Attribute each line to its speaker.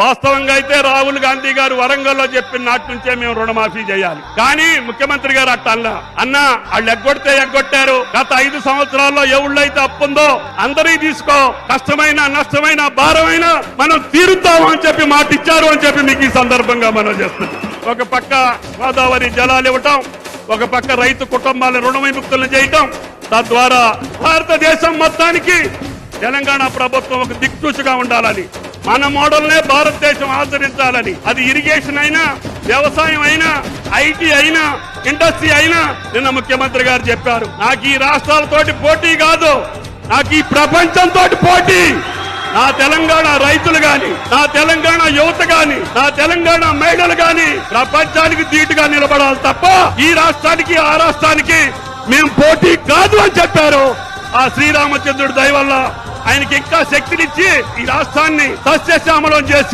Speaker 1: వాస్తవంగా అయితే రాహుల్ గాంధీ గారు వరంగల్లో చెప్పిన నాటి నుంచే మేము రుణమాఫీ చేయాలి. కానీ ముఖ్యమంత్రి గారు అట్టల్లా అన్నా వాళ్ళు ఎగ్గొడితే ఎగ్గొట్టారు. గత 5 సంవత్సరాల్లో ఎవళ్ళైతే అప్పుందో అందరికీ తీసుకో, కష్టమైన నష్టమైన భారమైన మనం తీరుతాం అని చెప్పి మాట ఇచ్చారు అని చెప్పి మీకు ఈ సందర్భంగా మనం చేస్తున్నాం. ఒక పక్క గోదావరి జలాలు ఇవ్వటం, ఒక పక్క రైతు కుటుంబాలను రుణ విముక్తులను చేయటం, తద్వారా భారతదేశం మొత్తానికి తెలంగాణ ప్రభుత్వం ఒక దిక్సూచిగా ఉండాలని, మన మోడల్నే భారతదేశం ఆచరించాలని, అది ఇరిగేషన్ అయినా వ్యవసాయం అయినా ఐటీ అయినా ఇండస్ట్రీ అయినా నిన్న ముఖ్యమంత్రి గారు చెప్పారు. నాకు ఈ రాష్ట్రాలతోటి పోటీ కాదు, నాకు ఈ ప్రపంచంతో పోటీ. నా తెలంగాణ రైతులు గాని, నా తెలంగాణ యువత గాని, నా తెలంగాణ మహిళలు గాని ప్రపంచానికి ధీటుగా నిలబడాలి తప్ప ఈ రాష్ట్రానికి ఆ రాష్ట్రానికి మేము పోటీ కాదు అని చెప్పారు. ఆ శ్రీరామచంద్రుడి దయ వల్ల ఆయనకి ఇంకా శక్తినిచ్చి ఈ రాష్ట్రాన్ని సస్యశ్యామలం చేసి